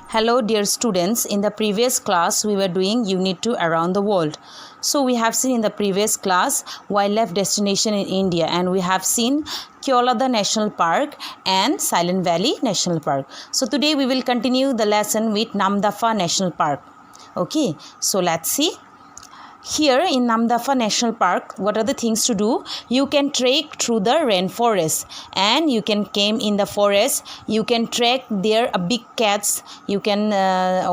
Hello dear students, in the previous class we were doing Unit 2 Around the World. So we have seen in the previous class wildlife destination in India, and we have seen Keolada National Park and Silent Valley National Park. So today we will continue the lesson with Namdapha National Park. Okay, so let's see. Here in Namdapha National Park, what are the things to do? You can trek through the rainforest and you can camp in the forest. You can trek there big cats. You can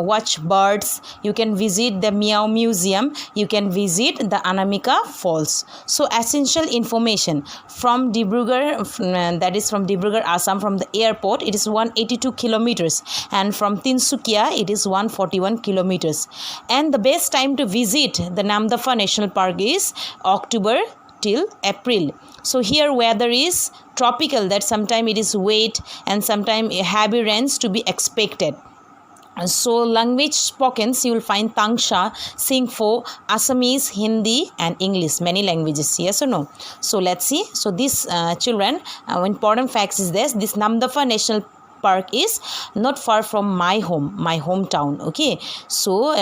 watch birds. You can visit the Meow Museum. You can visit the Anamika Falls. So essential information from Dibrugarh, that is from Dibrugarh, Assam, from the airport, it is 182 kilometers, and from Tinsukia it is 141 kilometers. And the best time to visit the Namdapha National Park is October till April. So here weather is tropical, that sometime it is wet and sometime heavy rains to be expected. So language spoken, you will find Tangsha, Singpho, Assamese, Hindi and English, many languages, yes or no? So let's see. So this children, important facts is this Namdapha National Park is not far from my hometown. Okay, so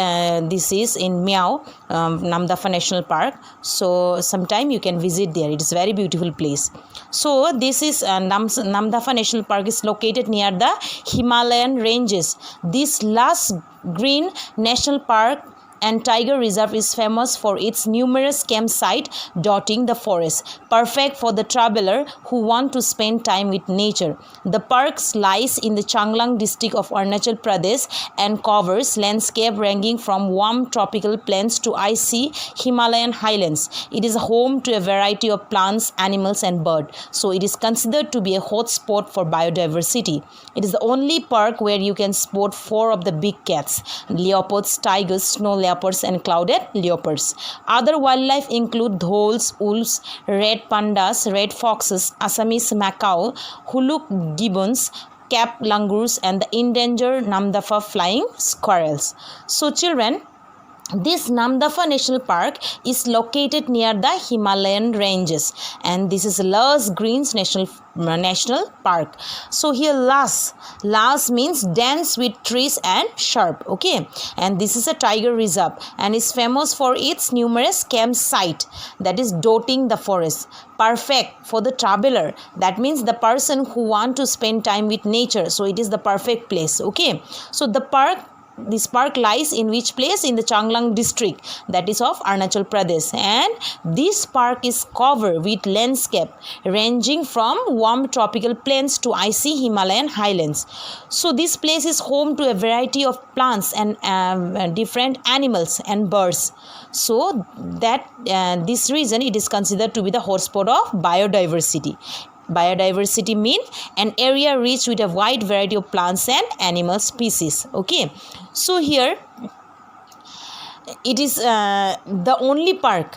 this is in Meow, Namdapha National Park. So sometime you can visit there. It is very beautiful place. So this is Namdapha National Park is located near the Himalayan ranges. This lush green national park and tiger reserve is famous for its numerous campsites dotting the forest, perfect for the traveler who want to spend time with nature. The park lies in the Changlang district of Arunachal Pradesh and covers landscape ranging from warm tropical plains to icy Himalayan highlands. It is home to a variety of plants, animals and birds. So it is considered to be a hot spot for biodiversity. It is the only park where you can spot 4 of the big cats: leopards, tigers, snow leopards and clouded leopards. Other wildlife include dholes, wolves, red pandas, red foxes, Assamese macaw, huluk gibbons, cap langurs and the endangered Namdapha flying squirrels. So children, this Namdapha National Park is located near the Himalayan ranges, and this is lush greens national park. So here lush means dense with trees and shrub. Okay, and this is a tiger reserve and is famous for its numerous campsite, that is dotting the forest, perfect for the traveler, that means the person who want to spend time with nature. So it is the perfect place. Okay, so this park lies in which place? In the Changlang district, that is of Arunachal Pradesh, and this park is covered with landscape ranging from warm tropical plains to icy Himalayan highlands. So this place is home to a variety of plants and different animals and birds. So that this reason it is considered to be the hotspot of biodiversity. Biodiversity means an area rich with a wide variety of plants and animal species. Okay, so here it is the only park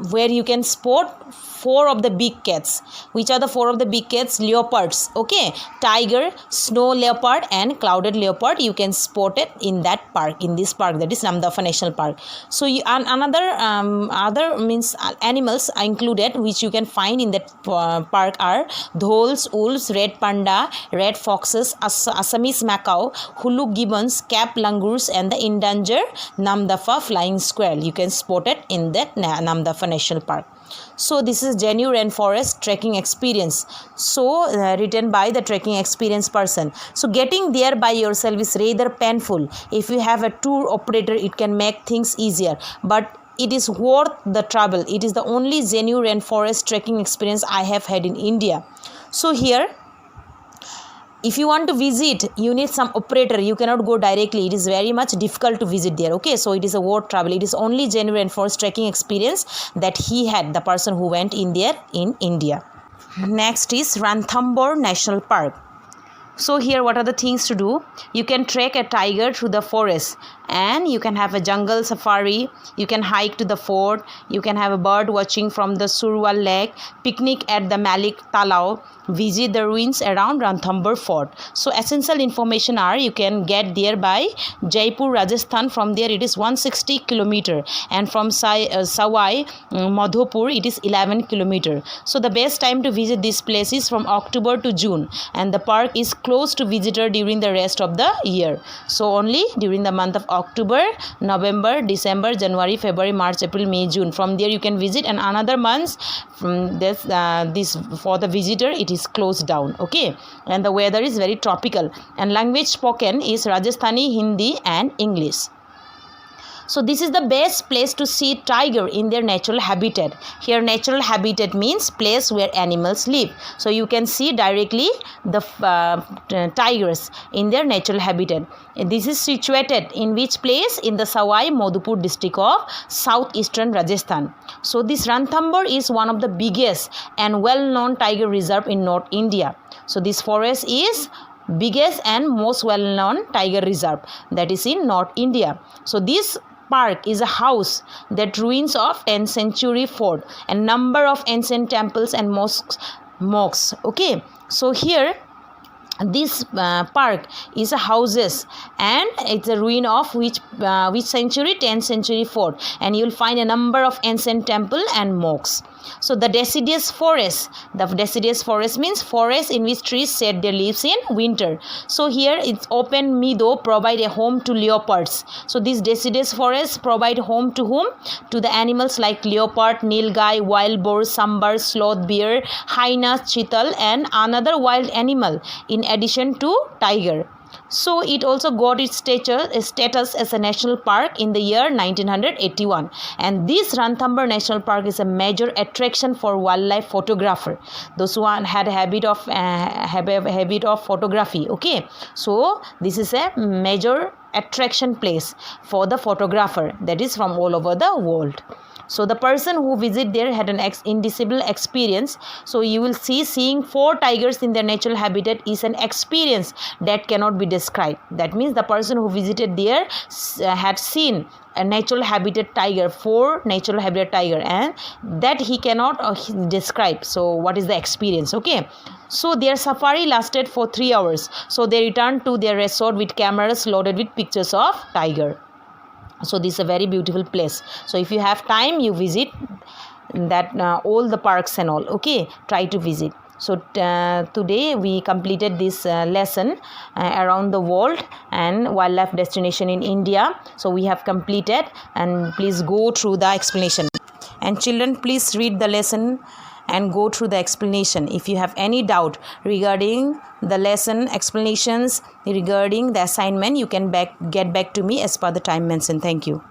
where you can spot 4 of the big cats. Which are the 4 of the big cats? Leopards. Okay, tiger, snow leopard and clouded leopard. You can spot it in that park, in this park, that is Namdapha National Park. So other means animals are included which you can find in that park are dholes, wolves, red panda, red foxes, Assamese macaw, huluk gibbons, cap langurs and the endangered Namdapha flying squirrel. You can spot it in that Namdapha National Park. So this is genuine rainforest trekking experience. So written by the trekking experience person. So getting there by yourself is rather painful. If you have a tour operator, it can make things easier, but it is worth the trouble. It is the only genuine rainforest trekking experience I have had in India. So here, if you want to visit, you need some operator. You cannot go directly. It is very much difficult to visit there. Okay, so it is a worth travel. It is only genuine forest trekking experience that he had, the person who went in there in India. Next is Ranthambore National Park. So here what are the things to do? You can trek a tiger through the forest and you can have a jungle safari, you can hike to the fort, you can have a bird watching from the Surwal Lake, picnic at the Malik Talao, visit the ruins around Ranthambore Fort. So essential information are you can get there by Jaipur, Rajasthan. From there it is 160 km, and from Sawai Madhopur it is 11 km. So the best time to visit this place is from October to June, and the park is closed to visitor during the rest of the year. So only during the month of October, November, December, January, February, March, April, May, June. From there you can visit, and another months from this for the visitor it is closed down. Okay, and the weather is very tropical, and language spoken is Rajasthani, Hindi and English. So this is the best place to see tiger in their natural habitat. Here natural habitat means place where animals live. So you can see directly the tigers in their natural habitat. This is situated in which place? In the Sawai Madhopur district of southeastern Rajasthan. So this Ranthambore is one of the biggest and well-known tiger reserve in North India. So this forest is biggest and most well-known tiger reserve that is in North India. So this park is a house that ruins of 10th century fort and number of ancient temples and mosques. Okay, so here this park is a houses, and it's a ruin of which century? 10th century fort, and you'll find a number of ancient temple and mosques. So the deciduous forest means forest in which trees shed their leaves in winter. So here it's open meadow provide a home to leopards. So these deciduous forests provide home to whom? To the animals like leopard, nilgai, wild boar, sambar, sloth bear, hyena, chital and another wild animal in addition to tiger. So it also got its status as a national park in the year 1981, and this Ranthambore National Park is a major attraction for wildlife photographer, those who had a habit of photography. Okay, so this is a major attraction place for the photographer, that is from all over the world. So the person who visit there had an indescribable experience. So you will seeing 4 tigers in their natural habitat is an experience that cannot be described. That means the person who visited there had seen a natural habitat tiger, 4 natural habitat tiger, and that he cannot describe. So what is the experience? Okay, so their safari lasted for 3 hours. So they returned to their resort with cameras loaded with pictures of tiger. So this is a very beautiful place. So if you have time, you visit that all the parks and all. Okay, try to visit. So today we completed this lesson around the world and wildlife destination in India. So we have completed, and please go through the explanation. And children, please read the lesson and go through the explanation. If you have any doubt regarding the lesson explanations, regarding the assignment, you can get back to me as per the time mentioned. Thank you.